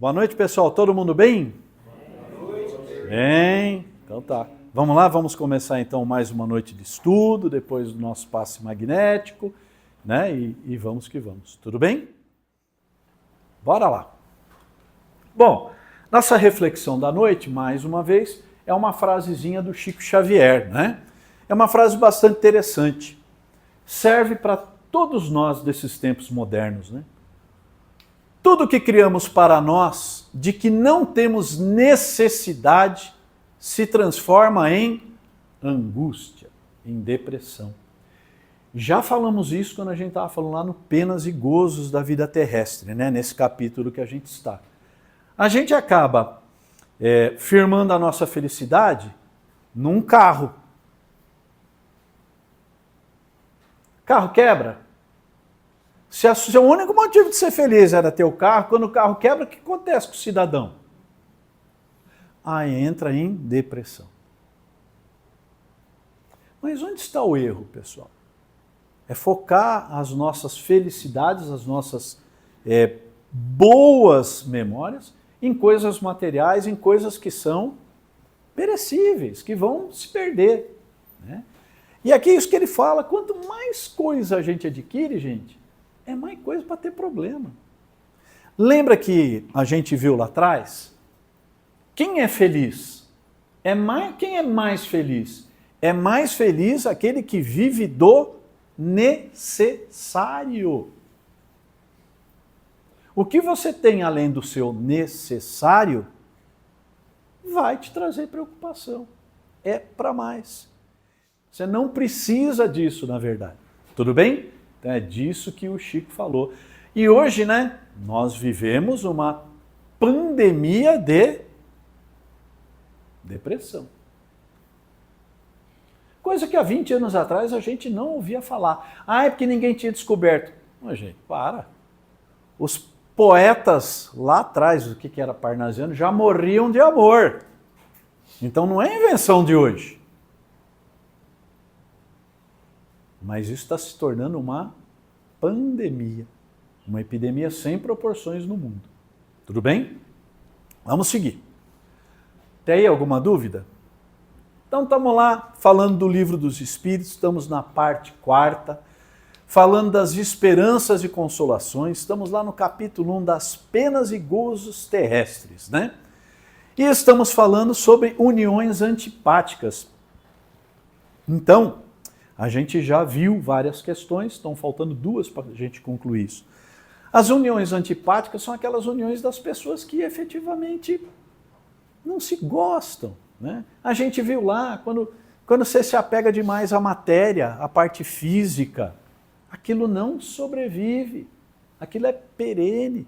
Boa noite, pessoal. Todo mundo bem? Boa noite. Bem, então tá. Vamos lá, vamos começar então mais uma noite de estudo, depois do nosso passe magnético, né? E vamos que vamos. Tudo bem? Bora lá. Bom, nossa reflexão da noite, mais uma vez, é uma frasezinha do Chico Xavier, né? É uma frase bastante interessante. Serve para todos nós desses tempos modernos, né? Tudo que criamos para nós, de que não temos necessidade, se transforma em angústia, em depressão. Já falamos isso quando a gente estava falando lá no Penas e Gozos da Vida Terrestre, né? Nesse capítulo que a gente está. A gente acaba firmando a nossa felicidade num carro. Carro quebra. Se o único motivo de ser feliz era ter o carro, quando o carro quebra, o que acontece com o cidadão? Aí entra em depressão. Mas onde está o erro, pessoal? É focar as nossas felicidades, as nossas boas memórias em coisas materiais, em coisas que são perecíveis, que vão se perder, né? E aqui é isso que ele fala, quanto mais coisa a gente adquire, gente, é mais coisa para ter problema. Lembra que a gente viu lá atrás? Quem é feliz? Quem é mais feliz? É mais feliz aquele que vive do necessário. O que você tem além do seu necessário vai te trazer preocupação. É para mais. Você não precisa disso, na verdade. Tudo bem? Então é disso que o Chico falou. E hoje, né, nós vivemos uma pandemia de depressão. Coisa que há 20 anos atrás a gente não ouvia falar. Ah, é porque ninguém tinha descoberto. Mas, gente, para. Os poetas lá atrás, o que era parnasiano, já morriam de amor. Então não é invenção de hoje. Mas isso está se tornando uma pandemia, uma epidemia sem proporções no mundo. Tudo bem? Vamos seguir. Tem aí alguma dúvida? Então estamos lá falando do Livro dos Espíritos, estamos na parte 4ª, falando das esperanças e consolações, estamos lá no capítulo 1 das penas e gozos terrestres, né? E estamos falando sobre uniões antipáticas. Então, a gente já viu várias questões, estão faltando 2 para a gente concluir isso. As uniões antipáticas são aquelas uniões das pessoas que efetivamente não se gostam, né? A gente viu lá, quando você se apega demais à matéria, à parte física, aquilo não sobrevive, aquilo é perene.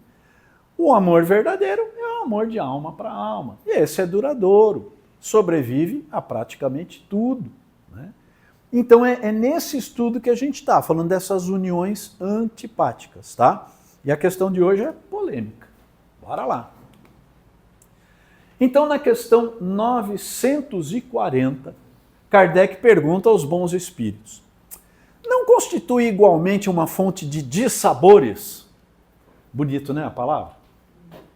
O amor verdadeiro é o amor de alma para alma, e esse é duradouro, sobrevive a praticamente tudo, né? Então é nesse estudo que a gente está, falando dessas uniões antipáticas, tá? E a questão de hoje é polêmica. Bora lá. Então, na questão 940, Kardec pergunta aos bons espíritos: não constitui igualmente uma fonte de dissabores? Bonito, né, a palavra?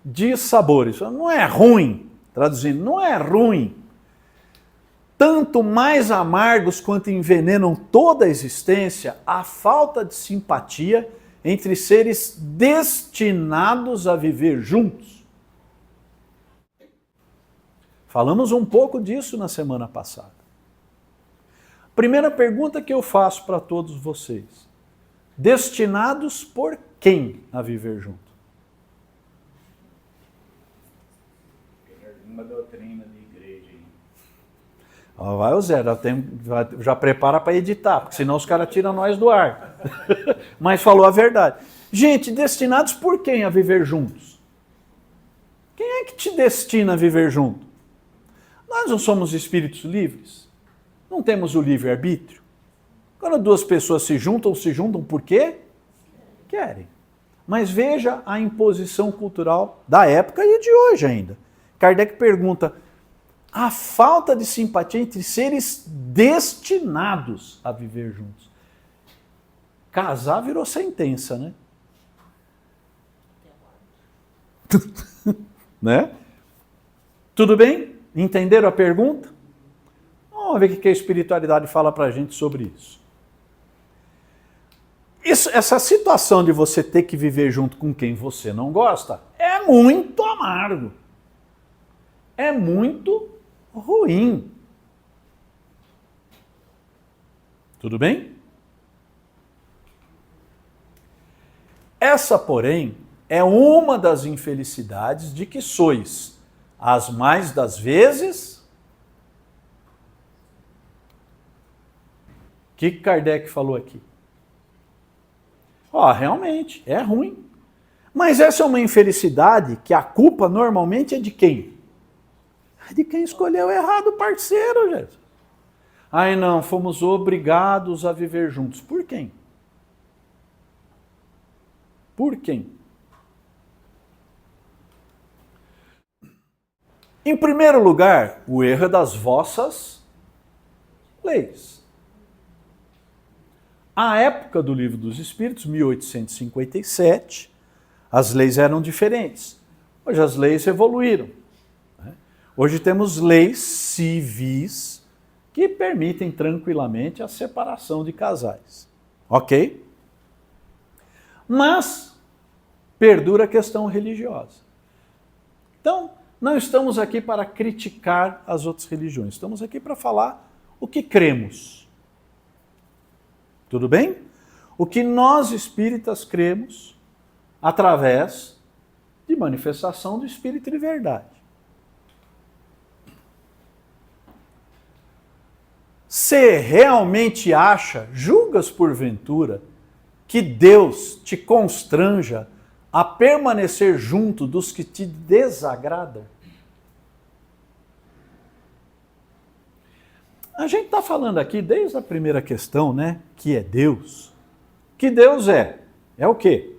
Dissabores. Não é ruim, traduzindo, não é ruim. Tanto mais amargos quanto envenenam toda a existência, a falta de simpatia entre seres destinados a viver juntos. Falamos um pouco disso na semana passada. Primeira pergunta que eu faço para todos vocês: destinados por quem a viver junto? Uma doutrina de igreja. Vai o Zé, já prepara para editar, porque senão os caras tiram nós do ar. Mas falou a verdade. Gente, destinados por quem a viver juntos? Quem é que te destina a viver junto? Nós não somos espíritos livres? Não temos o livre-arbítrio? Quando 2 pessoas se juntam por quê? Querem. Mas veja a imposição cultural da época e de hoje ainda. Kardec pergunta: a falta de simpatia entre seres destinados a viver juntos. Casar virou sentença, né? Né? Tudo bem? Entenderam a pergunta? Vamos ver o que a espiritualidade fala para a gente sobre isso. Essa situação de você ter que viver junto com quem você não gosta é muito amargo. É muito ruim. Tudo bem? Essa, porém, é uma das infelicidades de que sois, as mais das vezes. O que Kardec falou aqui? Realmente, é ruim. Mas essa é uma infelicidade que a culpa normalmente é de quem? É de quem escolheu errado o parceiro, gente. Ai não, fomos obrigados a viver juntos. Por quem? Por quem? Em primeiro lugar, o erro é das vossas leis. À época do Livro dos Espíritos, 1857, as leis eram diferentes. Hoje as leis evoluíram. Hoje temos leis civis que permitem tranquilamente a separação de casais. Ok? Mas perdura a questão religiosa. Então, não estamos aqui para criticar as outras religiões, estamos aqui para falar o que cremos. Tudo bem? O que nós espíritas cremos através de manifestação do Espírito de verdade. Você realmente acha, julgas porventura, que Deus te constranja a permanecer junto dos que te desagradam? A gente está falando aqui desde a primeira questão, né? Que é Deus. Que Deus é? É o quê?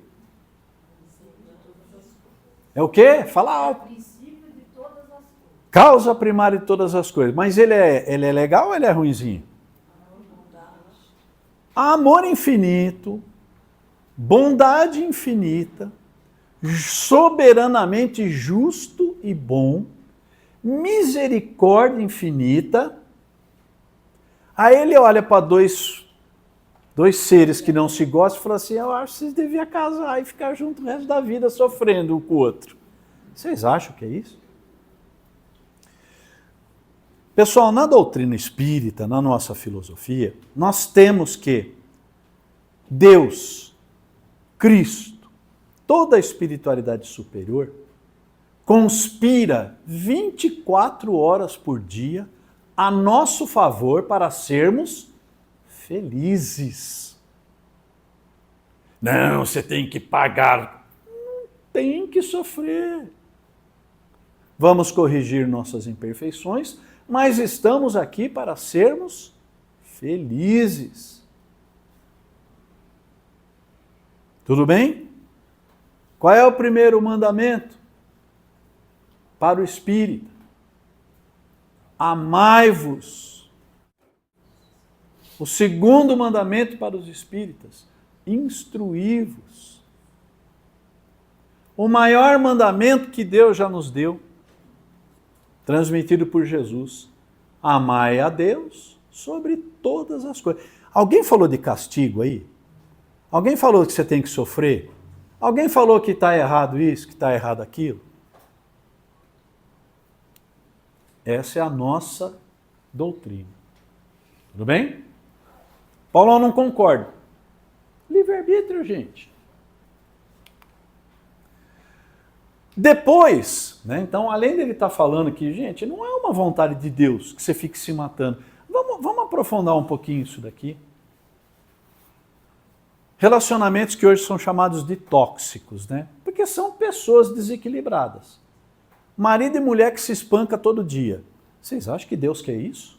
É o quê? Fala alto. Causa primária de todas as coisas. Mas ele é legal ou ele é ruinzinho? Amor infinito, bondade infinita, soberanamente justo e bom, misericórdia infinita. Aí ele olha para dois seres que não se gostam e fala assim, eu acho que vocês deviam casar e ficar juntos o resto da vida sofrendo um com o outro. Vocês acham que é isso? Pessoal, na doutrina espírita, na nossa filosofia, nós temos que Deus, Cristo, toda a espiritualidade superior, conspira 24 horas por dia a nosso favor para sermos felizes. Não, você tem que pagar. Não tem que sofrer. Vamos corrigir nossas imperfeições, mas estamos aqui para sermos felizes. Tudo bem? Qual é o primeiro mandamento? Para o espírita. Amai-vos. O segundo mandamento para os espíritas, instruí-vos. O maior mandamento que Deus já nos deu, transmitido por Jesus, amai a Deus sobre todas as coisas. Alguém falou de castigo aí? Alguém falou que você tem que sofrer? Alguém falou que está errado isso, que está errado aquilo? Essa é a nossa doutrina. Tudo bem? Paulo não concorda. Livre-arbítrio, gente. Depois, né, então, além dele estar falando que, gente, não é uma vontade de Deus que você fique se matando. Vamos aprofundar um pouquinho isso daqui. Relacionamentos que hoje são chamados de tóxicos, né? Porque são pessoas desequilibradas. Marido e mulher que se espanca todo dia. Vocês acham que Deus quer isso?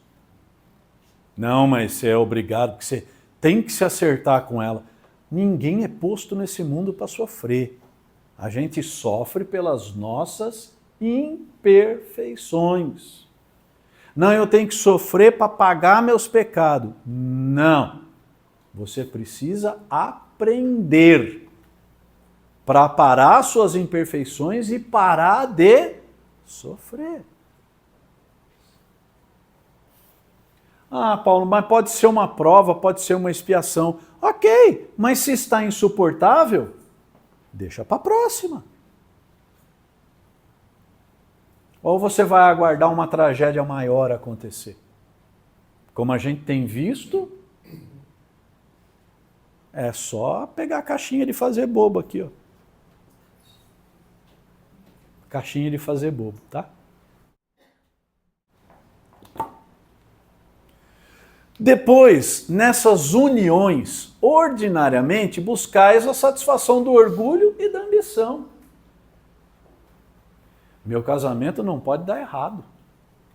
Não, mas você é obrigado, porque você tem que se acertar com ela. Ninguém é posto nesse mundo para sofrer. A gente sofre pelas nossas imperfeições. Não, eu tenho que sofrer para pagar meus pecados. Não. Você precisa aprender. para parar suas imperfeições e parar de sofrer. Ah, Paulo, mas pode ser uma prova, pode ser uma expiação. Ok, mas se está insuportável, deixa para a próxima. Ou você vai aguardar uma tragédia maior acontecer. Como a gente tem visto, é só pegar a caixinha de fazer bobo aqui, ó. Caixinha de fazer bobo, tá? Depois, nessas uniões, ordinariamente buscais a satisfação do orgulho e da ambição. Meu casamento não pode dar errado.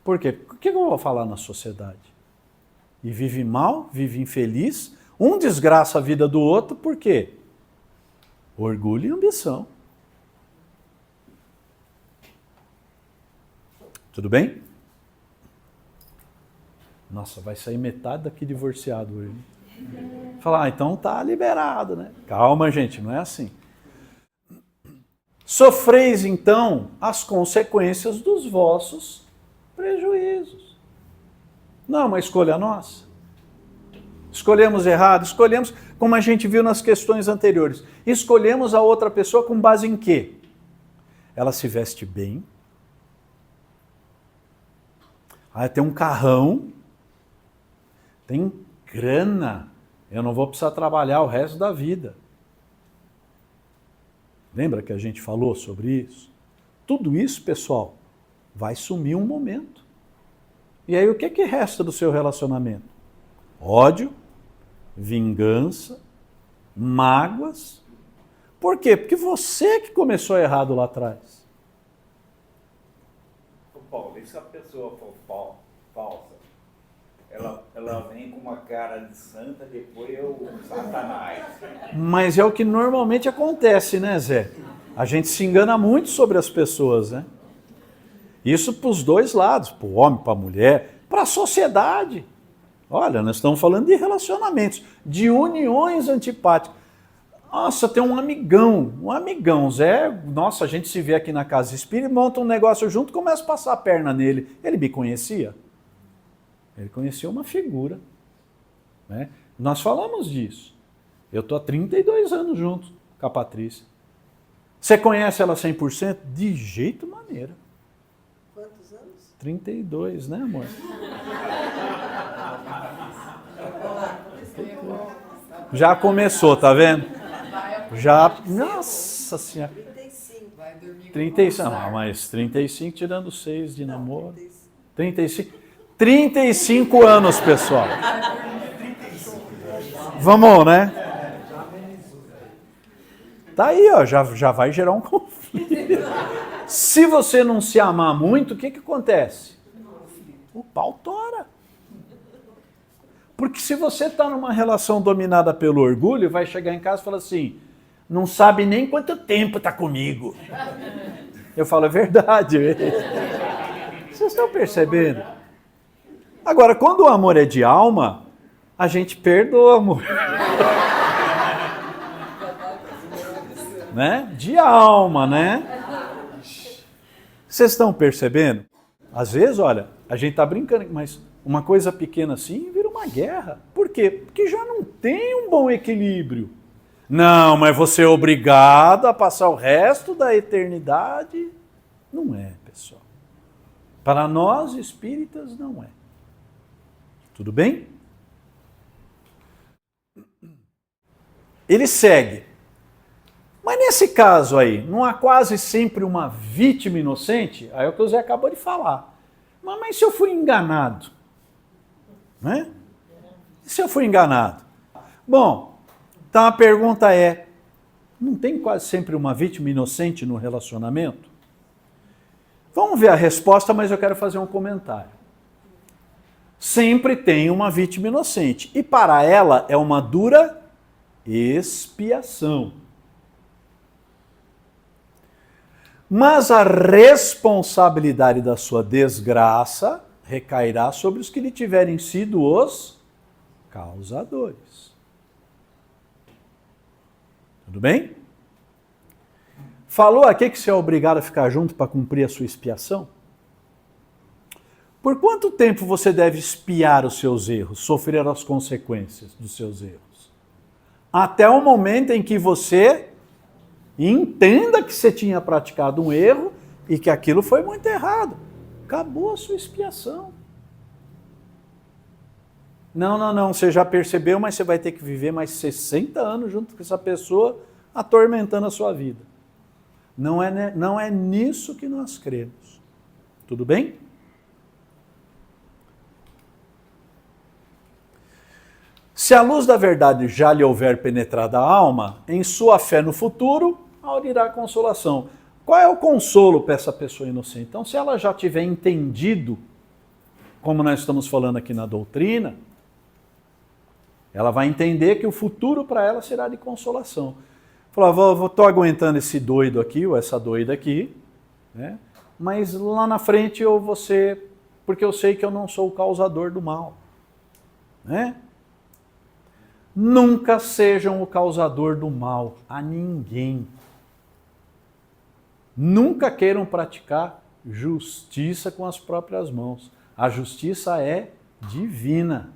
Por quê? O que eu vou falar na sociedade? E vive mal, vive infeliz, um desgraça a vida do outro, por quê? Orgulho e ambição. Tudo bem? Nossa, vai sair metade daqui divorciado hoje. Falar, então tá liberado, né? Calma, gente, não é assim. Sofreis, então, as consequências dos vossos prejuízos. Não é uma escolha nossa. Escolhemos errado, escolhemos, como a gente viu nas questões anteriores, escolhemos a outra pessoa com base em quê? Ela se veste bem, tem um carrão, tem grana, eu não vou precisar trabalhar o resto da vida. Lembra que a gente falou sobre isso? Tudo isso, pessoal, vai sumir um momento. E aí o que resta do seu relacionamento? Ódio, vingança, mágoas. Por quê? Porque você que começou errado lá atrás. Paulo, e se a pessoa for falsa? Ela vem com uma cara de santa, depois eu Satanás. Mas é o que normalmente acontece, né, Zé? A gente se engana muito sobre as pessoas, né? Isso para os dois lados, para o homem, para a mulher, para a sociedade. Olha, nós estamos falando de relacionamentos, de uniões antipáticas. Nossa, tem um amigão, Zé, nossa, a gente se vê aqui na casa espírita, monta um negócio junto, começa a passar a perna nele. Ele me conhecia? Ele conhecia uma figura, né? Nós falamos disso. Eu estou há 32 anos junto com a Patrícia. Você conhece ela 100%? De jeito maneira. Quantos anos? 32, né, amor? Já começou, tá vendo? Já, nossa senhora. 35. 35, mas 35 tirando 6 de namoro. 35 anos, pessoal. Vamos, né? Tá aí, ó, já vai gerar um conflito. Se você não se amar muito, o que acontece? O pau tora. Porque se você está numa relação dominada pelo orgulho, vai chegar em casa e falar assim, não sabe nem quanto tempo está comigo. Eu falo, é verdade. Vocês estão percebendo? Agora, quando o amor é de alma, a gente perdoa, amor. Né? De alma, né? Vocês estão percebendo? Às vezes, olha, a gente está brincando, mas uma coisa pequena assim vira uma guerra. Por quê? Porque já não tem um bom equilíbrio. Não, mas você é obrigado a passar o resto da eternidade. Não é, pessoal. Para nós espíritas, não é. Tudo bem? Ele segue. Mas nesse caso aí, não há quase sempre uma vítima inocente? Aí é o que o Zé acabou de falar. Mas se eu fui enganado? Né? E se eu fui enganado? Bom, então a pergunta é, não tem quase sempre uma vítima inocente no relacionamento? Vamos ver a resposta, mas eu quero fazer um comentário. Sempre tem uma vítima inocente. E para ela é uma dura expiação. Mas a responsabilidade da sua desgraça recairá sobre os que lhe tiverem sido os causadores. Tudo bem? Falou aqui que você é obrigado a ficar junto para cumprir a sua expiação? Por quanto tempo você deve expiar os seus erros, sofrer as consequências dos seus erros? Até o momento em que você entenda que você tinha praticado um erro e que aquilo foi muito errado. Acabou a sua expiação. Não, você já percebeu, mas você vai ter que viver mais 60 anos junto com essa pessoa, atormentando a sua vida. Não é nisso que nós cremos. Tudo bem? Se a luz da verdade já lhe houver penetrado a alma, em sua fé no futuro, aurirá consolação. Qual é o consolo para essa pessoa inocente? Então, se ela já tiver entendido, como nós estamos falando aqui na doutrina, ela vai entender que o futuro para ela será de consolação. Falou, estou aguentando esse doido aqui, ou essa doida aqui, né? Mas lá na frente eu vou ser, porque eu sei que eu não sou o causador do mal. Né? Nunca sejam o causador do mal a ninguém. Nunca queiram praticar justiça com as próprias mãos. A justiça é divina.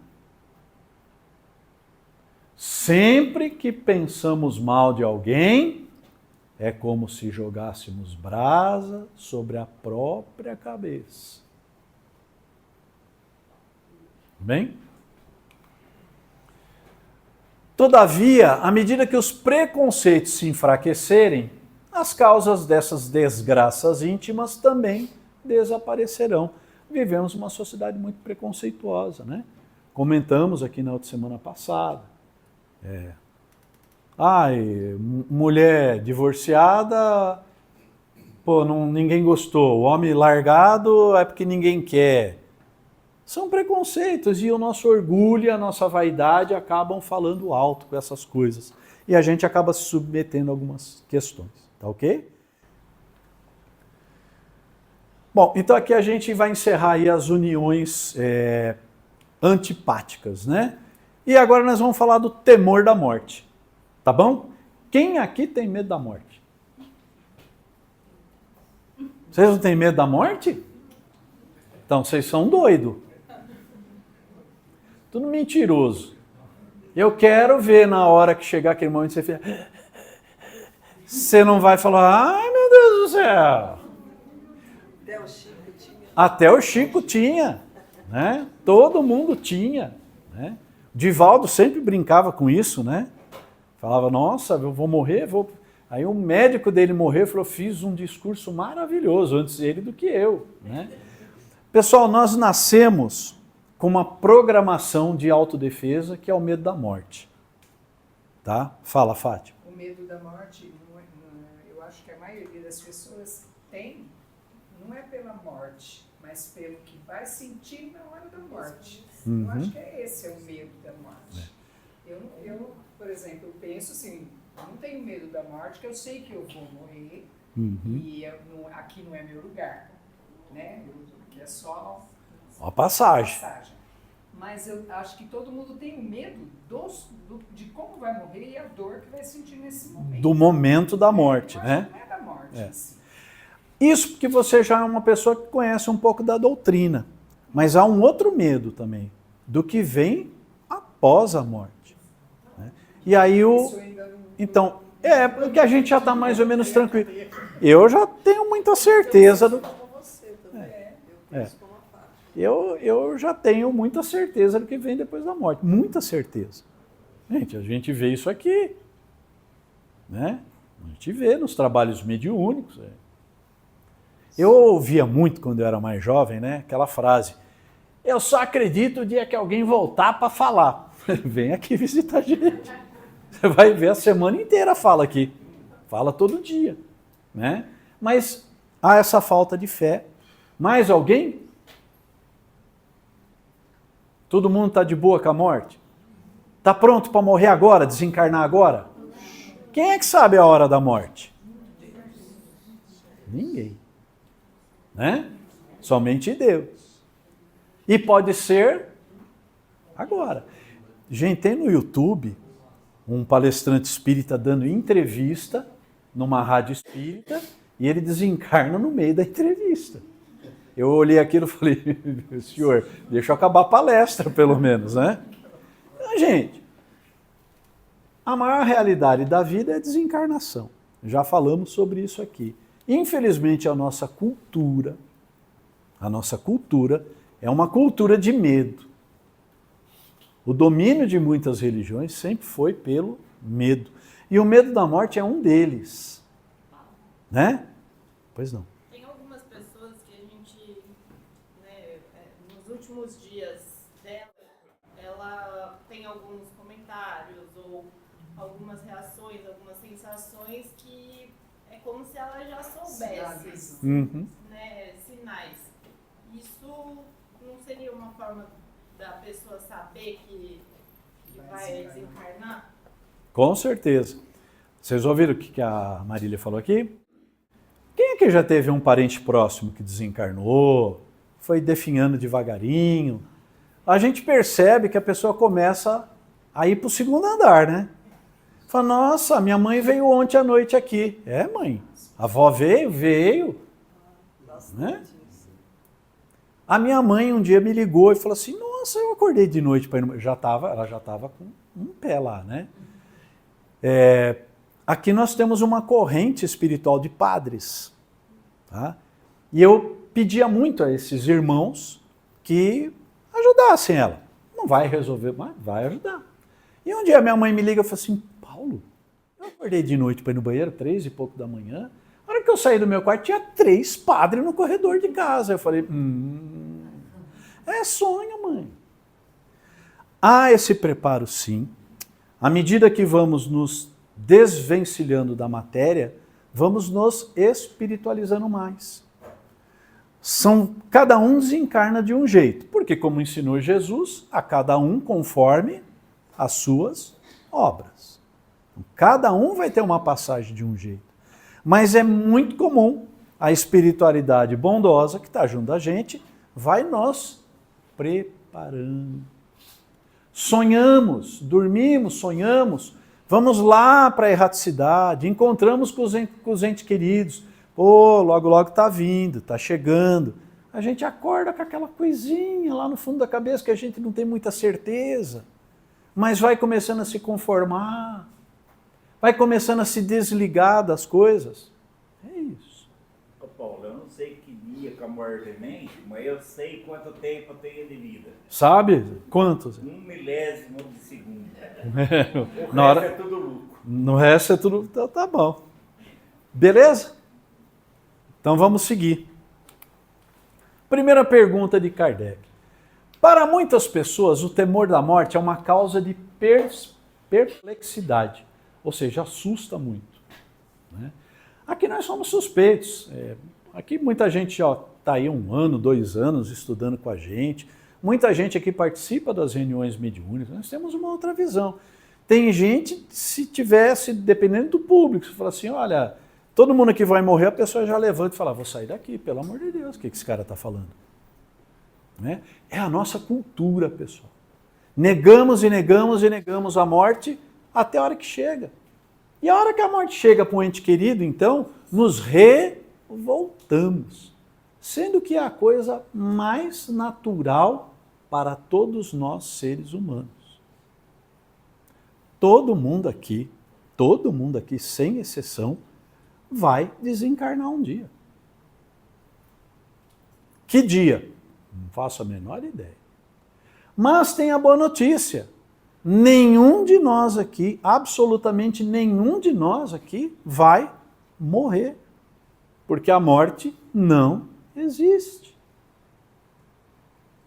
Sempre que pensamos mal de alguém, é como se jogássemos brasa sobre a própria cabeça. Bem? Todavia, à medida que os preconceitos se enfraquecerem, as causas dessas desgraças íntimas também desaparecerão. Vivemos uma sociedade muito preconceituosa, né? Comentamos aqui na outra semana passada. Mulher divorciada, ninguém gostou. O homem largado é porque ninguém quer. São preconceitos e o nosso orgulho e a nossa vaidade acabam falando alto com essas coisas. E a gente acaba se submetendo a algumas questões, tá ok? Bom, então aqui a gente vai encerrar aí as uniões antipáticas, né? E agora nós vamos falar do temor da morte, tá bom? Quem aqui tem medo da morte? Vocês não têm medo da morte? Então vocês são doidos. Tudo mentiroso. Eu quero ver na hora que chegar aquele momento que você fica... Você não vai falar, ai meu Deus do céu. Até o Chico tinha. Até o Chico tinha, né? Todo mundo tinha, né? Divaldo sempre brincava com isso, né? Falava, nossa, eu vou morrer, vou... Aí o médico dele morreu e falou, fiz um discurso maravilhoso antes dele do que eu, né? Pessoal, nós nascemos com uma programação de autodefesa que é o medo da morte. Tá? Fala, Fátima. O medo da morte, eu acho que a maioria das pessoas tem, não é pela morte, mas pelo que vai sentir na hora da morte. Eu acho que esse é o medo da morte. Eu, por exemplo, penso assim, não tenho medo da morte, porque eu sei que eu vou morrer e aqui não é meu lugar, né? Aqui é só uma passagem. Mas eu acho que todo mundo tem medo de como vai morrer e a dor que vai sentir nesse momento. Do momento da morte, né? Não é da morte. Assim. Isso porque você já é uma pessoa que conhece um pouco da doutrina. Mas há um outro medo também, do que vem após a morte. Né? E aí Então, porque a gente já está mais ou menos tranquilo. Eu já tenho muita certeza do... Eu já tenho muita certeza do que vem depois da morte. Muita certeza. Gente, a gente vê isso aqui. Né? A gente vê nos trabalhos mediúnicos. Eu ouvia muito, quando eu era mais jovem, né, aquela frase, eu só acredito o dia que alguém voltar para falar. Vem aqui visitar a gente. Você vai ver a semana inteira fala aqui. Fala todo dia. Né? Mas há essa falta de fé. Mais alguém? Todo mundo está de boa com a morte? Está pronto para morrer agora, desencarnar agora? Quem é que sabe a hora da morte? Ninguém. Né? Somente Deus. E pode ser agora. Gente, tem no YouTube um palestrante espírita dando entrevista, numa rádio espírita e ele desencarna no meio da entrevista. Eu olhei aquilo e falei, senhor, deixa eu acabar a palestra, pelo menos, né? Então, gente, a maior realidade da vida é a desencarnação. Já falamos sobre isso aqui. Infelizmente, a nossa cultura é uma cultura de medo. O domínio de muitas religiões sempre foi pelo medo. E o medo da morte é um deles. Né? Pois não. Tem algumas pessoas que a gente, né, nos últimos dias dela, ela tem alguns comentários ou algumas reações, algumas sensações que é como se ela já soubesse, né, sinais. Isso não seria uma forma da pessoa saber que vai desencarnar? Com certeza. Vocês ouviram o que a Marília falou aqui? Quem é que já teve um parente próximo que desencarnou, foi definhando devagarinho? A gente percebe que a pessoa começa a ir para o segundo andar, né? Fala, nossa, minha mãe veio ontem à noite aqui. É, mãe. A avó veio. Né? A minha mãe um dia me ligou e falou assim, nossa, eu acordei de noite para ir no... Ela já estava com um pé lá, né? Aqui nós temos uma corrente espiritual de padres. Tá? E eu pedia muito a esses irmãos que ajudassem ela. Não vai resolver, mas vai ajudar. E um dia minha mãe me liga e fala assim, Paulo, eu acordei de noite para ir no banheiro, 3 e pouco da manhã. Na hora que eu saí do meu quarto, tinha 3 padres no corredor de casa. Eu falei, é sonho, mãe. Há esse preparo, sim. À medida que vamos nos desvencilhando da matéria, vamos nos espiritualizando mais. Cada um desencarna de um jeito, porque como ensinou Jesus, a cada um conforme as suas obras. Cada um vai ter uma passagem de um jeito. Mas é muito comum a espiritualidade bondosa que está junto da gente, vai nos preparando. Sonhamos, dormimos, sonhamos, vamos lá para a erraticidade, encontramos com os entes queridos, pô, logo logo está vindo, está chegando. A gente acorda com aquela coisinha lá no fundo da cabeça que a gente não tem muita certeza, mas vai começando a se conformar, vai começando a se desligar das coisas. É isso. Ô Paulo, eu não sei que dia que a morte vem, mas eu sei quanto tempo eu tenho de vida. Sabe? Quantos? 1 milésimo de segundo. O Na resto hora... é tudo lucro. No resto é tudo... Tá bom. Beleza? Então vamos seguir. Primeira pergunta de Kardec. Para muitas pessoas, o temor da morte é uma causa de perplexidade, ou seja, assusta muito. Né? Aqui nós somos suspeitos. Aqui muita gente está aí 1 ano, 2 anos estudando com a gente. Muita gente aqui participa das reuniões mediúnicas. Nós temos uma outra visão. Tem gente, se tivesse, dependendo do público, se falar assim, olha, todo mundo que vai morrer, a pessoa já levanta e fala, vou sair daqui, pelo amor de Deus, o que esse cara está falando? Né? É a nossa cultura, pessoal. Negamos e negamos e negamos a morte até a hora que chega. E a hora que a morte chega para um ente querido, então, nos revoltamos. Sendo que é a coisa mais natural para todos nós seres humanos. Todo mundo aqui, sem exceção, vai desencarnar um dia. Que dia? Não faço a menor ideia. Mas tem a boa notícia. Nenhum de nós aqui, absolutamente nenhum de nós aqui vai morrer. Porque a morte não existe.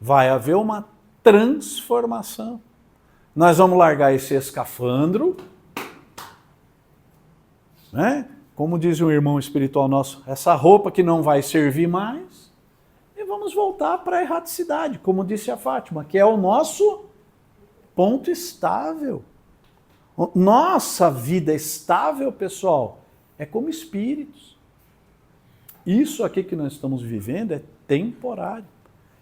Vai haver uma transformação. Nós vamos largar esse escafandro, né? Como diz um irmão espiritual nosso, essa roupa que não vai servir mais, e vamos voltar para a erraticidade, como disse a Fátima, que é o nosso ponto estável. Nossa vida estável, pessoal, é como espíritos. Isso aqui que nós estamos vivendo é temporário.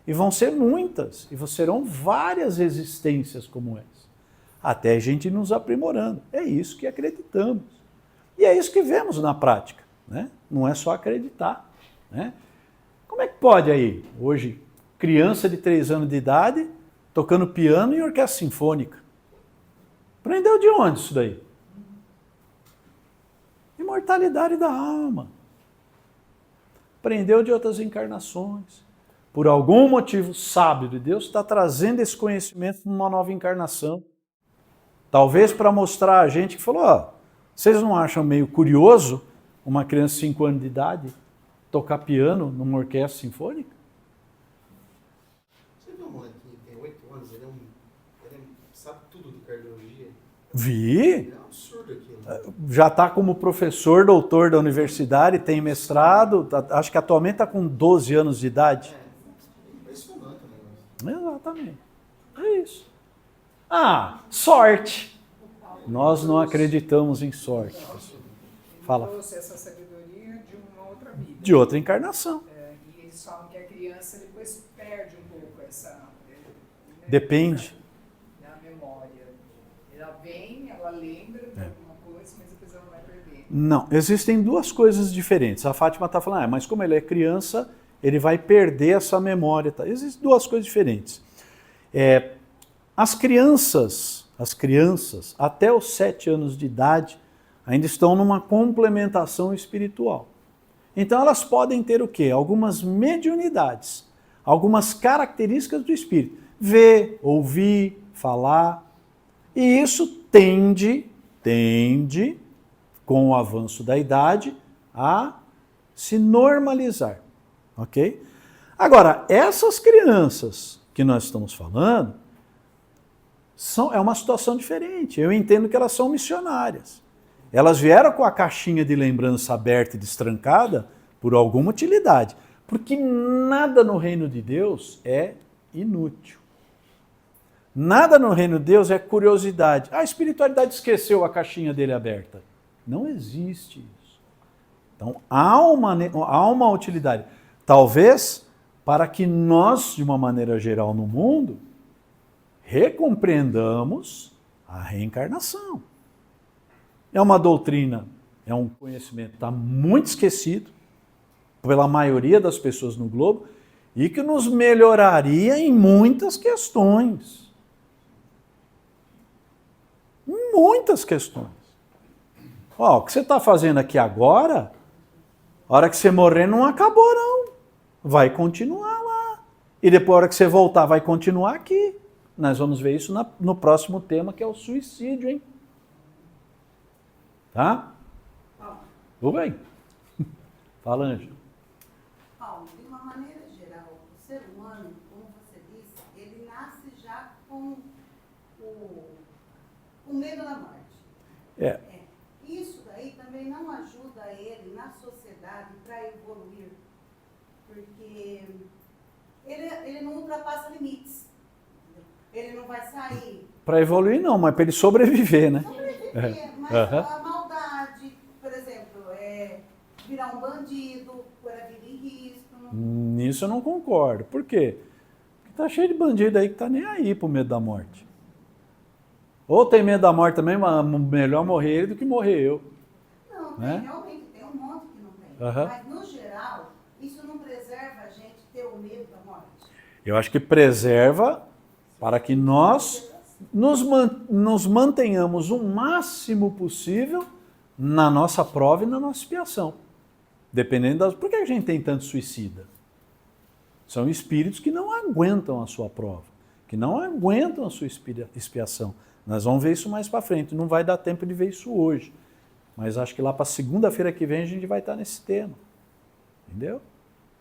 E vão ser muitas, e serão várias existências como essa. Até a gente nos aprimorando. É isso que acreditamos. E é isso que vemos na prática, né? Não é só acreditar, né? Como é que pode aí, hoje, criança de 3 anos de idade, tocando piano em orquestra sinfônica? Aprendeu de onde isso daí? Imortalidade da alma. Aprendeu de outras encarnações. Por algum motivo sábio de Deus, está trazendo esse conhecimento numa nova encarnação. Talvez para mostrar a gente que falou, ó, vocês não acham meio curioso uma criança de 5 anos de idade tocar piano numa orquestra sinfônica? Você viu um molequinho que tem 8 anos, ele sabe tudo de cardiologia? Vi. É um absurdo aquilo. Já está como professor, doutor da universidade, tem mestrado, acho que atualmente está com 12 anos de idade. É impressionante o negócio. Exatamente. É isso. Ah, sorte. Nós não acreditamos em sorte. Ele Fala. trouxe essa sabedoria de uma outra vida. De outra encarnação. E eles falam que a criança depois perde um pouco essa... né, Depende. da memória. Ela vem, ela lembra de alguma coisa, mas depois ela vai perder. Não, existem duas coisas diferentes. A Fátima está falando, mas como ele é criança, ele vai perder essa memória. Tá? Existem duas coisas diferentes. As crianças, até os 7 anos de idade, ainda estão numa complementação espiritual. Então elas podem ter o quê? Algumas mediunidades, algumas características do espírito. Ver, ouvir, falar. E isso tende, com o avanço da idade, a se normalizar. Ok? Agora, essas crianças que nós estamos falando, é uma situação diferente. Eu entendo que elas são missionárias. Elas vieram com a caixinha de lembrança aberta e destrancada por alguma utilidade. Porque nada no reino de Deus é inútil. Nada no reino de Deus é curiosidade. A espiritualidade esqueceu a caixinha dele aberta. Não existe isso. Então há uma utilidade. Talvez para que nós, de uma maneira geral no mundo, recompreendamos a reencarnação. É uma doutrina, é um conhecimento que está muito esquecido pela maioria das pessoas no globo e que nos melhoraria em muitas questões. Em muitas questões. Ó, o que você está fazendo aqui agora, a hora que você morrer não acabou não. Vai continuar lá. E depois, a hora que você voltar, vai continuar aqui. Nós vamos ver isso no próximo tema, que é o suicídio, hein? Tá? Tudo bem. Fala, Ângela. Paulo, de uma maneira geral, o ser humano, como você disse, ele nasce já com o medo da morte. Isso daí também não ajuda ele na sociedade para evoluir, porque ele não ultrapassa limites. Ele não vai sair. Para evoluir não, mas para ele sobreviver, né? Sobreviver, mas a maldade, por exemplo, virar um bandido, pôr a vida em risco. Nisso eu não concordo. Por quê? Porque tá cheio de bandido aí que tá nem aí pro medo da morte. Ou tem medo da morte também, mas melhor morrer ele do que morrer eu. Não, né? realmente tem um monte que não tem. Mas, no geral, isso não preserva a gente ter o medo da morte. Eu acho que preserva para que nós nos mantenhamos o máximo possível na nossa prova e na nossa expiação. Dependendo das... Por que a gente tem tanto suicida? São espíritos que não aguentam a sua prova, que não aguentam a sua expiação. Nós vamos ver isso mais para frente, não vai dar tempo de ver isso hoje. Mas acho que lá para segunda-feira que vem a gente vai estar nesse tema. Entendeu?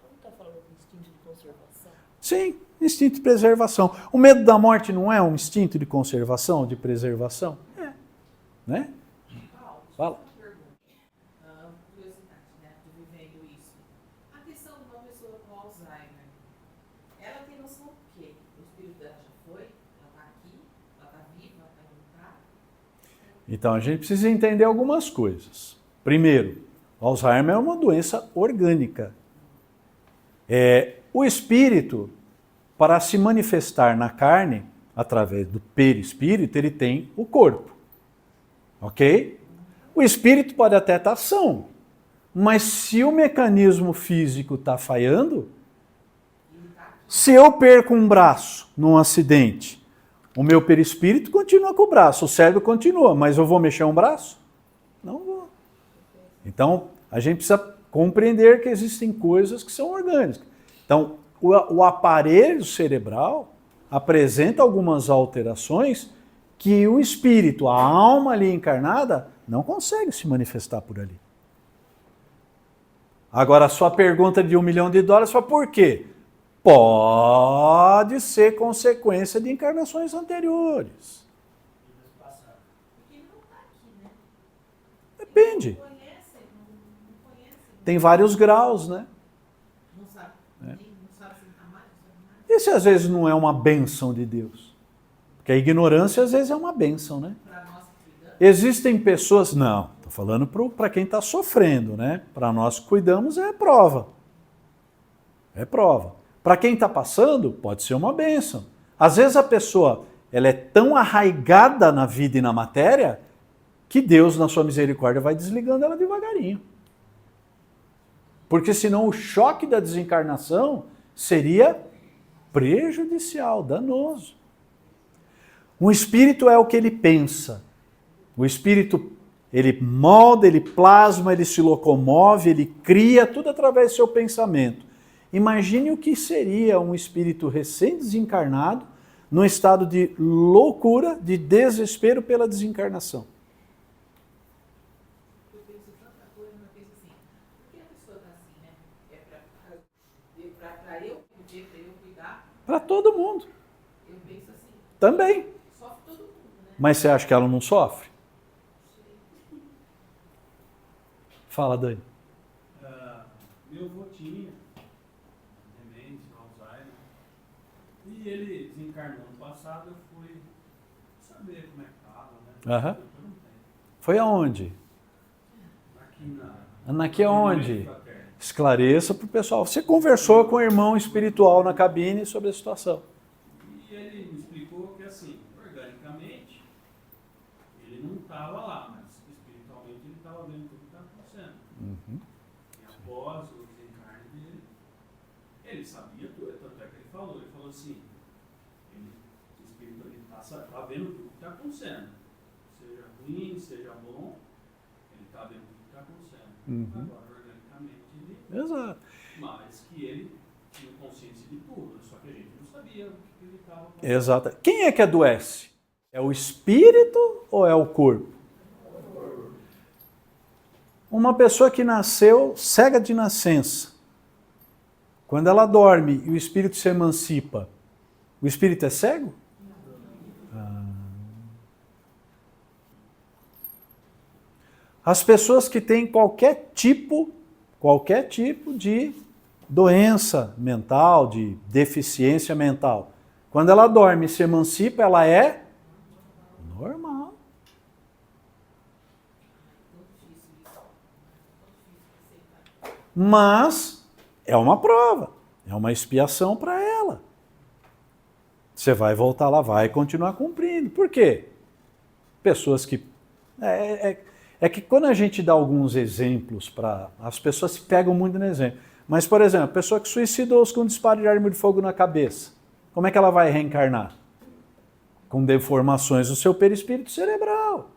Não está falando de instinto de conservação? Sim, instinto de preservação. O medo da morte não é um instinto de conservação, de preservação? É. Né? Paulo, Fala. uma pergunta. Curiosidade, né? Estou vivendo isso. A questão de uma pessoa com Alzheimer, ela tem noção do quê? O espírito dela já foi? Ela está aqui? Ela está viva? Ela não está? Então a gente precisa entender algumas coisas. Primeiro, o Alzheimer é uma doença orgânica. O espírito, para se manifestar na carne, através do perispírito, ele tem o corpo. Ok? O espírito pode até estar são, mas se o mecanismo físico está falhando, se eu perco um braço num acidente, o meu perispírito continua com o braço, o cérebro continua, mas eu vou mexer um braço? Não vou. Então, a gente precisa compreender que existem coisas que são orgânicas. Então, o aparelho cerebral apresenta algumas alterações que o espírito, a alma ali encarnada, não consegue se manifestar por ali. Agora, a sua pergunta de $1 milhão foi por quê? Pode ser consequência de encarnações anteriores. Porque ele não está aqui, né? Depende. Não conhece. Tem vários graus, né? Não sabe. Não sabe se está mais, não sabe mais. E se às vezes não é uma bênção de Deus? Porque a ignorância às vezes é uma bênção, né? Para nós que cuidamos. Existem pessoas... Não, estou falando para quem está sofrendo, né? Para nós que cuidamos é prova. É prova. Para quem está passando, pode ser uma bênção. Às vezes a pessoa ela é tão arraigada na vida e na matéria que Deus, na sua misericórdia, vai desligando ela devagarinho. Porque senão o choque da desencarnação seria prejudicial, danoso. Um espírito é o que ele pensa. O espírito, ele molda, ele plasma, ele se locomove, ele cria tudo através do seu pensamento. Imagine o que seria um espírito recém-desencarnado num estado de loucura, de desespero pela desencarnação. Eu penso tanta coisa, mas penso assim, por que a pessoa está assim, né? É para eu viver, para eu cuidar? Para todo mundo. Eu penso assim, Também. sofre todo mundo, né? Mas você acha que ela não sofre? Fala, Dani. Meu avô tinha demência, Alzheimer, e ele desencarnou no passado. Eu fui saber como é que estava, né? Aham. Eu perguntei. Foi aonde? Aqui aonde? Esclareça para o pessoal. Você conversou com o irmão espiritual na cabine sobre a situação. E ele me explicou que, assim, organicamente, ele não estava lá, mas espiritualmente ele estava vendo tudo que estava acontecendo. Uhum. E após o desencarne dele, ele sabia tudo, tanto é que ele falou assim, o espírito está vendo tudo que está acontecendo. Seja ruim, seja bom, ele está vendo tudo que está acontecendo. Uhum. Agora, organicamente, Exato. mas que ele tinha consciência de tudo, só que a gente não sabia o que ele estava fazendo. Exato. Quem é que adoece? É o espírito ou é o corpo? Uma pessoa que nasceu cega de nascença, quando ela dorme e o espírito se emancipa, o espírito é cego? As pessoas que têm qualquer tipo de doença mental, de deficiência mental, quando ela dorme e se emancipa, ela é normal. Mas é uma prova, é uma expiação para ela. Você vai voltar lá, vai continuar cumprindo. Por quê? Pessoas que... É que quando a gente dá alguns exemplos para... As pessoas se pegam muito no exemplo. Mas, por exemplo, a pessoa que suicidou-se com um disparo de arma de fogo na cabeça, como é que ela vai reencarnar? Com deformações no seu perispírito cerebral.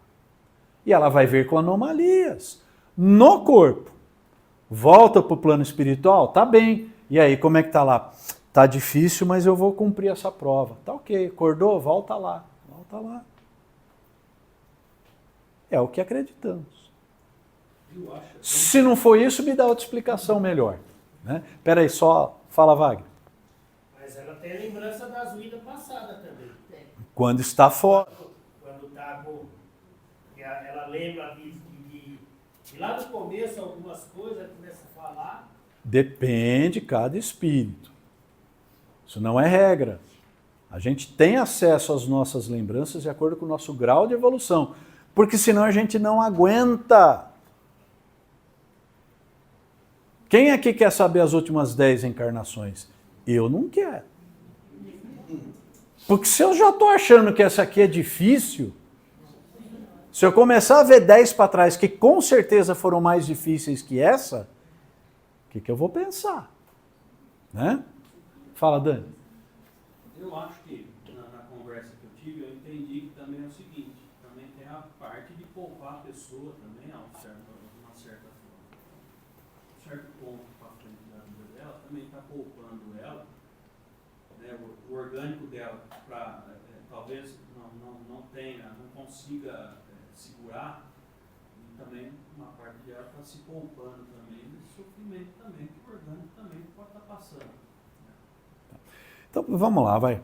E ela vai ver com anomalias no corpo. Volta para o plano espiritual? Tá bem. E aí, como é que tá lá? Tá difícil, mas eu vou cumprir essa prova. Tá ok. Acordou? Volta lá. Volta lá. É o que acreditamos. Se não for isso, me dá outra explicação melhor. Né? Espera aí, só fala, Wagner. Mas ela tem lembrança das vidas passadas também. Quando está fora. Quando está com... Ela lembra de lá no começo algumas coisas, começa a falar. Depende de cada espírito. Isso não é regra. A gente tem acesso às nossas lembranças de acordo com o nosso grau de evolução. Porque senão a gente não aguenta. Quem aqui quer saber as últimas 10 encarnações? Eu não quero. Porque se eu já estou achando que essa aqui é difícil, Se eu começar a ver 10 para trás que com certeza foram mais difíceis que essa, o que eu vou pensar? Né? Fala, Dani. Eu acho que na conversa que eu tive, eu entendi que também é o seguinte, também tem a parte de poupar a pessoa também, uma certa forma. Um certo ponto para frente da vida dela, também está poupando ela, né, o orgânico dela, talvez não tenha, não consiga segurar, e também uma parte dela está se poupando também desse sofrimento também, que o orgânico também pode estar passando. Então, vamos lá, vai.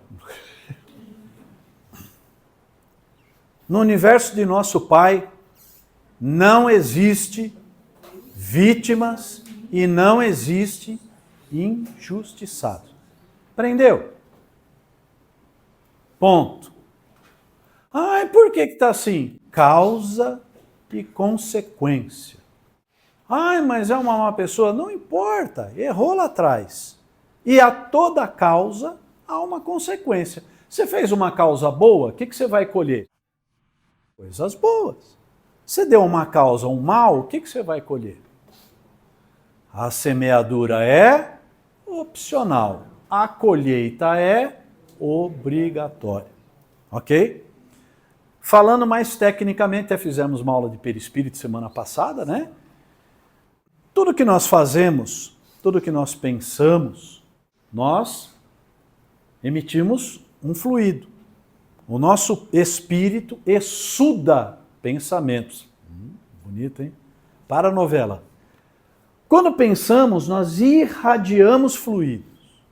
No universo de nosso Pai, não existe vítimas e não existe injustiçados. Aprendeu? Ponto. Ai, por que está assim? Causa e consequência. Ai, mas é uma má pessoa. Não importa, errou lá atrás. E a toda causa há uma consequência. Você fez uma causa boa, o que você vai colher? Coisas boas. Você deu uma causa, um mal, o que você vai colher? A semeadura é opcional. A colheita é obrigatória. Ok? Falando mais tecnicamente, até fizemos uma aula de perispírito semana passada, né? Tudo que nós fazemos, tudo que nós pensamos, nós emitimos um fluido. O nosso espírito exsuda pensamentos. Bonito, hein? Para a novela. Quando pensamos, nós irradiamos fluidos.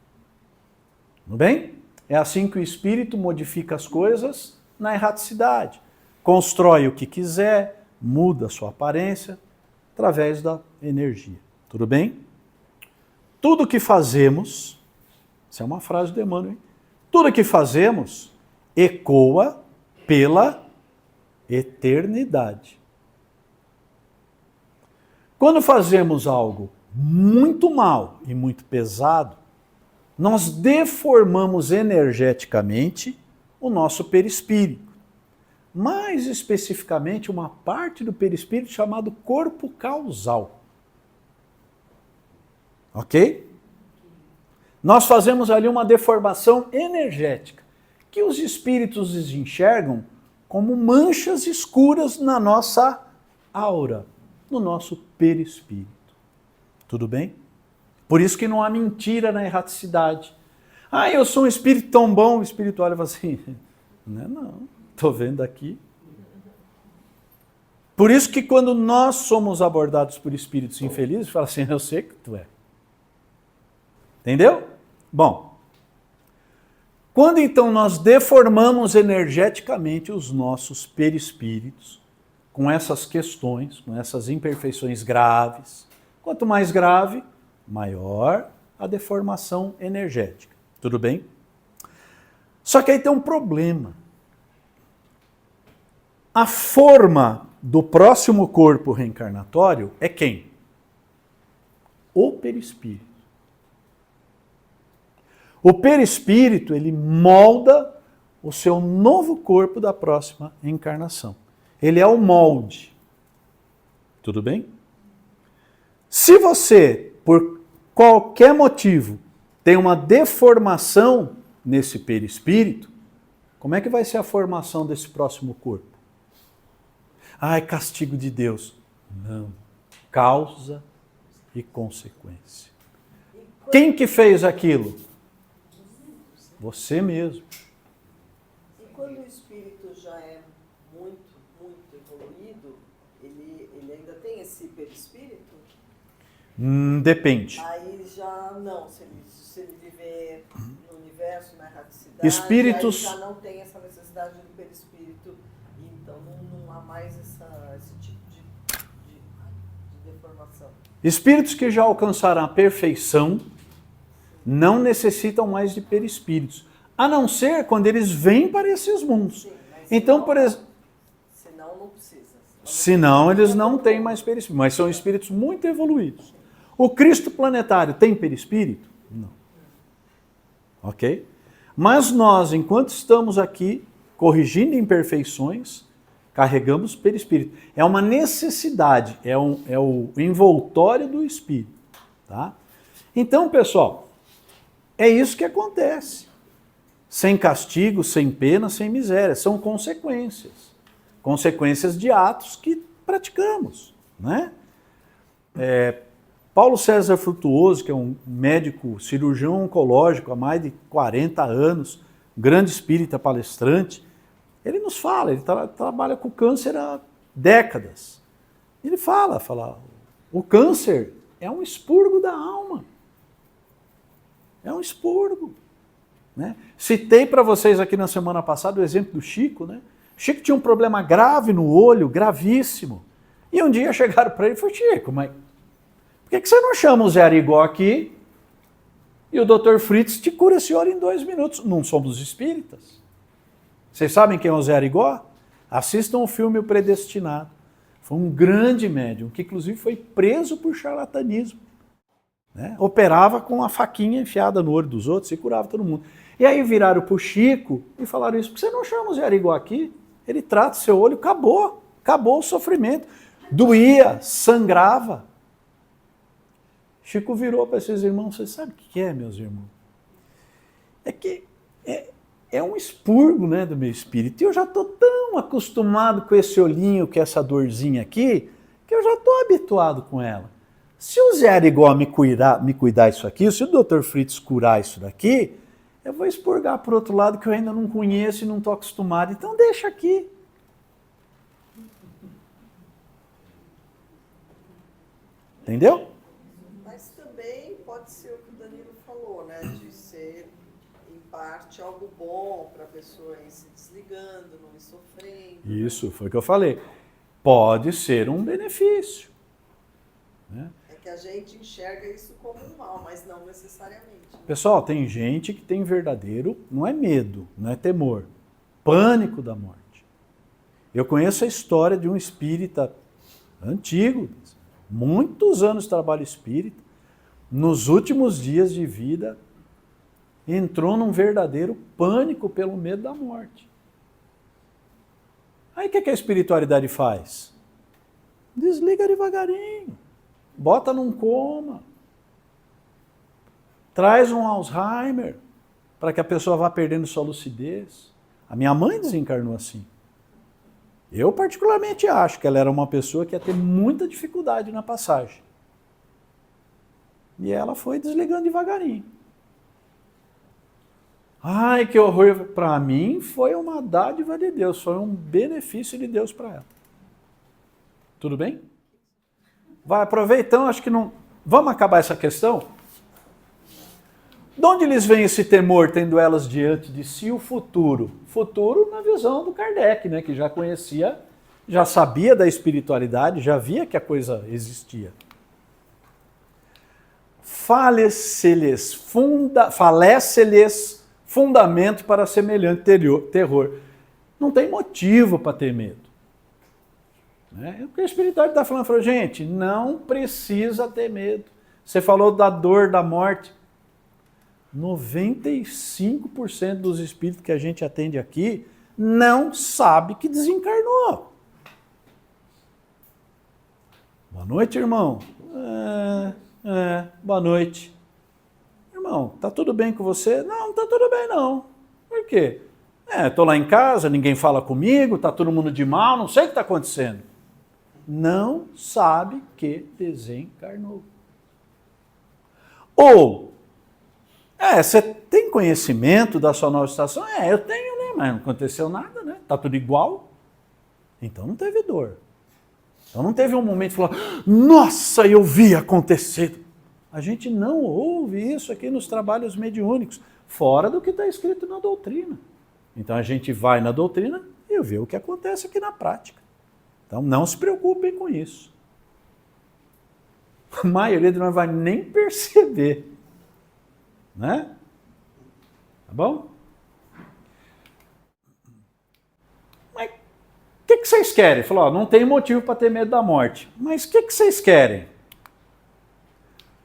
Tudo bem? É assim que o espírito modifica as coisas na erraticidade. Constrói o que quiser, muda a sua aparência através da energia. Tudo bem? Tudo que fazemos, isso é uma frase do Emmanuel, hein? Tudo que fazemos ecoa pela eternidade. Quando fazemos algo muito mal e muito pesado, nós deformamos energeticamente o nosso perispírito. Mais especificamente, uma parte do perispírito chamado corpo causal. Ok? Nós fazemos ali uma deformação energética, que os espíritos enxergam como manchas escuras na nossa aura, no nosso perispírito. Tudo bem? Por isso que não há mentira na erraticidade. Ah, eu sou um espírito tão bom, o espírito olha e fala assim, não, estou vendo aqui. Por isso que quando nós somos abordados por espíritos infelizes, fala assim, eu sei que tu é. Entendeu? Bom, quando então nós deformamos energeticamente os nossos perispíritos com essas questões, com essas imperfeições graves, quanto mais grave, maior a deformação energética. Tudo bem? Só que aí tem um problema. A forma do próximo corpo reencarnatório é quem? O perispírito. O perispírito, ele molda o seu novo corpo da próxima encarnação. Ele é o molde. Tudo bem? Se você, por qualquer motivo, tem uma deformação nesse perispírito, como é que vai ser a formação desse próximo corpo? Ah, é castigo de Deus. Não. Causa e consequência. Quem que fez aquilo? Você mesmo. E quando o espírito já é muito, muito evoluído, ele ainda tem esse perispírito? Depende. Aí já não, se ele viver no universo, na erraticidade, Espíritos... aí já não tem essa necessidade do perispírito, então não há mais esse tipo de deformação. Espíritos que já alcançaram a perfeição não necessitam mais de perispíritos, a não ser quando eles vêm para esses mundos. Sim, então, por exemplo... Senão não precisa. Senão eles não têm mais perispírito, mas são espíritos muito evoluídos. O Cristo planetário tem perispírito? Não. Ok? Mas nós, enquanto estamos aqui corrigindo imperfeições, Carregamos perispírito. É uma necessidade, é o envoltório do espírito. Tá? Então, pessoal, é isso que acontece. Sem castigo, sem pena, sem miséria. São consequências. Consequências de atos que praticamos. Né? Paulo César Frutuoso, que é um médico cirurgião oncológico há mais de 40 anos, grande espírita palestrante, ele nos fala, ele trabalha com câncer há décadas. Ele fala, o câncer é um expurgo da alma. É um expurgo. Né? Citei para vocês aqui na semana passada o exemplo do Chico. Né? O Chico tinha um problema grave no olho, gravíssimo. E um dia chegaram para ele e falaram, Chico, mas por que você não chama o Zé Arigó aqui e o Dr. Fritz te cura esse olho em 2 minutos? Não somos espíritas. Vocês sabem quem é o Zé Arigó? Assistam o filme O Predestinado. Foi um grande médium, que inclusive foi preso por charlatanismo. Né? Operava com a faquinha enfiada no olho dos outros e curava todo mundo. E aí viraram para o Chico e falaram isso, por que você não chama o Zé Arigó aqui? Ele trata o seu olho, acabou o sofrimento. Doía, sangrava. Chico virou para esses irmãos, vocês sabem o que é, meus irmãos? É que é um expurgo, né, do meu espírito. E eu já estou tão acostumado com esse olhinho, com essa dorzinha aqui, que eu já estou habituado com ela. Se o Zé Arigó me cuidar isso aqui, se o Dr. Fritz curar isso daqui, eu vou expurgar por outro lado que eu ainda não conheço e não estou acostumado. Então deixa aqui. Entendeu? Mas também pode ser o que o Danilo falou, né? De ser, em parte, algo bom para a pessoa ir se desligando, não ir sofrendo. Isso, foi o que eu falei. Pode ser um benefício. Né? É que a gente enxerga isso como um mal, mas não necessariamente. Pessoal, tem gente que tem verdadeiro, não é medo, não é temor, pânico da morte. Eu conheço a história de um espírita antigo, muitos anos de trabalho espírita, nos últimos dias de vida, entrou num verdadeiro pânico pelo medo da morte. Aí o que a espiritualidade faz? Desliga devagarinho, bota num coma, traz um Alzheimer, para que a pessoa vá perdendo sua lucidez. A minha mãe desencarnou assim. Eu particularmente acho que ela era uma pessoa que ia ter muita dificuldade na passagem. E ela foi desligando devagarinho. Ai, que horror! Para mim foi uma dádiva de Deus, foi um benefício de Deus para ela. Tudo bem? Vai, aproveitando, acho que não... Vamos acabar essa questão? De onde lhes vem esse temor, tendo elas diante de si o futuro? Futuro na visão do Kardec, né, que já conhecia, já sabia da espiritualidade, já via que a coisa existia. Falece-lhes fundamento para semelhante terror. Não tem motivo para ter medo. Né? É o que a espiritualidade está falando, gente, não precisa ter medo. Você falou da dor, da morte. 95% dos espíritos que a gente atende aqui não sabe que desencarnou. Boa noite, irmão. Boa noite. Irmão, tá tudo bem com você? Não, não tá tudo bem não. Por quê? Tô lá em casa, ninguém fala comigo, tá todo mundo de mal, não sei o que está acontecendo. Não sabe que desencarnou. Ou você tem conhecimento da sua nova situação? Eu tenho, né? Mas não aconteceu nada, né? Tá tudo igual. Então não teve dor. Então não teve um momento que falou, nossa, eu vi acontecer. A gente não ouve isso aqui nos trabalhos mediúnicos, fora do que está escrito na doutrina. Então a gente vai na doutrina e vê o que acontece aqui na prática. Então não se preocupem com isso. A maioria de nós vai nem perceber. Né? Tá bom? Mas o que vocês querem? Falou, não tem motivo para ter medo da morte. Mas o que vocês querem?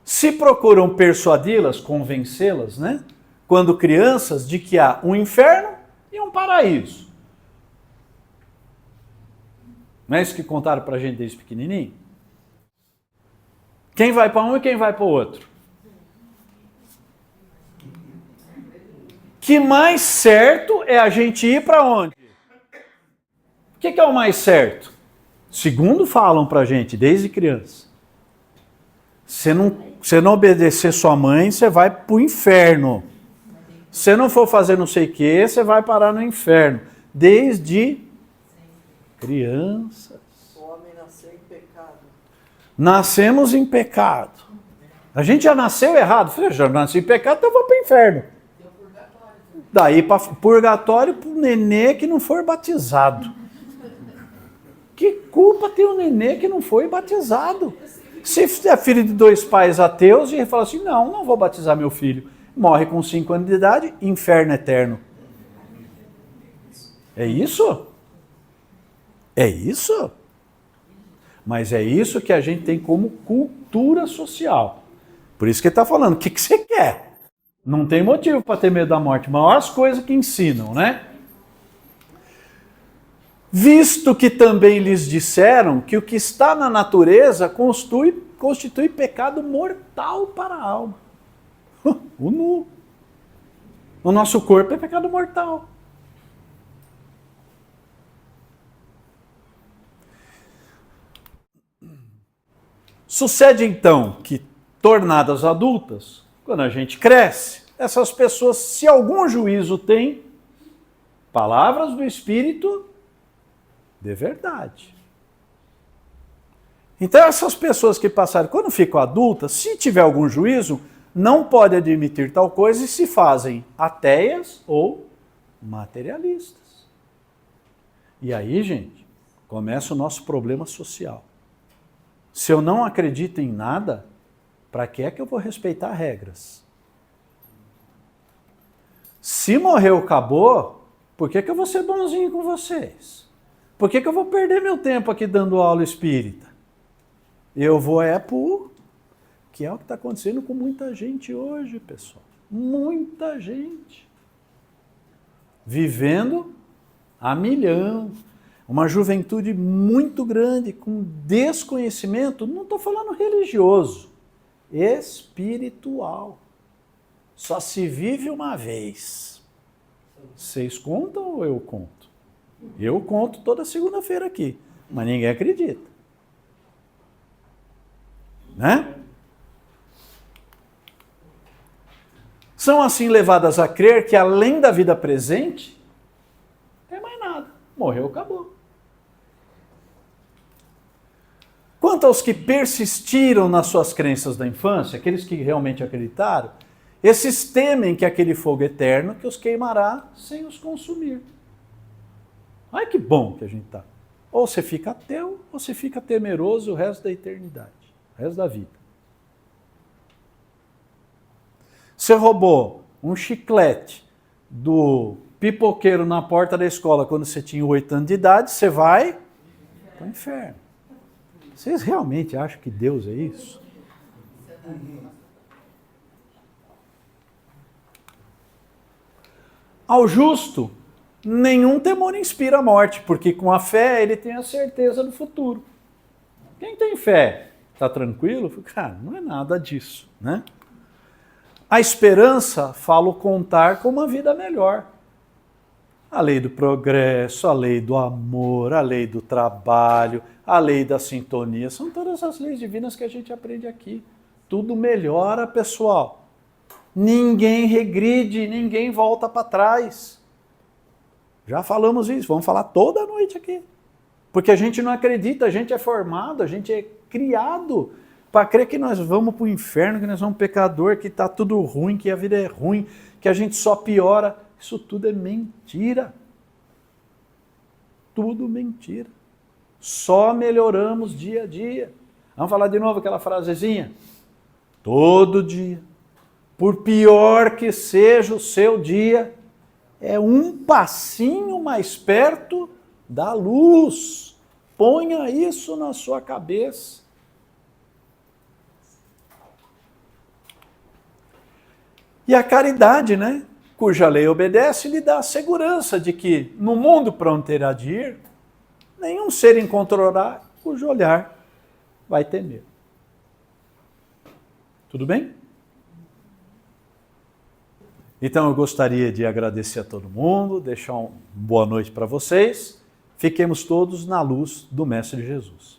Se procuram persuadi-las, convencê-las, né? Quando crianças, de que há um inferno e um paraíso. Não é isso que contaram pra gente desde pequenininho? Quem vai para um e quem vai para o outro? Que mais certo é a gente ir para onde? O que é o mais certo? Segundo falam pra gente desde criança. Você não obedecer sua mãe, você vai pro inferno. Se não for fazer não sei o que, você vai parar no inferno. Desde crianças. O homem nasceu em pecado. Nascemos em pecado. A gente já nasceu errado. Eu já nasci em pecado, então eu vou para o inferno. Daí para purgatório para o nenê que não for batizado. Que culpa tem um nenê que não foi batizado? Se é filho de 2 pais ateus e fala assim, não vou batizar meu filho. Morre com 5 anos de idade, inferno eterno. É isso? É isso? Mas é isso que a gente tem como cultura social. Por isso que ele está falando, o que você quer? Não tem motivo para ter medo da morte, mas olha as coisas que ensinam, né? Visto que também lhes disseram que o que está na natureza constitui pecado mortal para a alma. O nu. O nosso corpo é pecado mortal. Sucede então que, tornadas adultas, quando a gente cresce, essas pessoas, se algum juízo têm, palavras do Espírito de verdade. Então essas pessoas que passaram, quando ficam adultas, se tiver algum juízo, não pode admitir tal coisa e se fazem ateias ou materialistas. E aí, gente, começa o nosso problema social. Se eu não acredito em nada, para que é que eu vou respeitar regras? Se morreu, acabou, por que eu vou ser bonzinho com vocês? Por que eu vou perder meu tempo aqui dando aula espírita? Eu vou que é o que está acontecendo com muita gente hoje, pessoal. Muita gente. Vivendo a milhão. Uma juventude muito grande, com desconhecimento, não estou falando religioso, espiritual. Só se vive uma vez. Vocês contam ou eu conto? Eu conto toda segunda-feira aqui, mas ninguém acredita. Né? São assim levadas a crer que além da vida presente, não tem mais nada. Morreu, acabou. Quanto aos que persistiram nas suas crenças da infância, aqueles que realmente acreditaram, esses temem que aquele fogo eterno que os queimará sem os consumir. Olha que bom que a gente está. Ou você fica ateu, ou você fica temeroso o resto da eternidade, o resto da vida. Você roubou um chiclete do pipoqueiro na porta da escola quando você tinha 8 anos de idade, você vai para o inferno. Vocês realmente acham que Deus é isso? Ao justo, nenhum temor inspira a morte, porque com a fé ele tem a certeza do futuro. Quem tem fé está tranquilo? Cara, não é nada disso, né? A esperança fala o contar com uma vida melhor. A lei do progresso, a lei do amor, a lei do trabalho, a lei da sintonia, são todas as leis divinas que a gente aprende aqui. Tudo melhora, pessoal. Ninguém regride, ninguém volta para trás. Já falamos isso, vamos falar toda noite aqui. Porque a gente não acredita, a gente é formado, a gente é criado para crer que nós vamos para o inferno, que nós somos pecador, que está tudo ruim, que a vida é ruim, que a gente só piora. Isso tudo é mentira. Tudo mentira. Só melhoramos dia a dia. Vamos falar de novo aquela frasezinha? Todo dia, por pior que seja o seu dia, é um passinho mais perto da luz. Ponha isso na sua cabeça. E a caridade, né? Cuja lei obedece, lhe dá a segurança de que no mundo para onde terá de ir, nenhum ser incontrolável cujo olhar vai temer. Tudo bem? Então eu gostaria de agradecer a todo mundo, deixar uma boa noite para vocês. Fiquemos todos na luz do Mestre Jesus.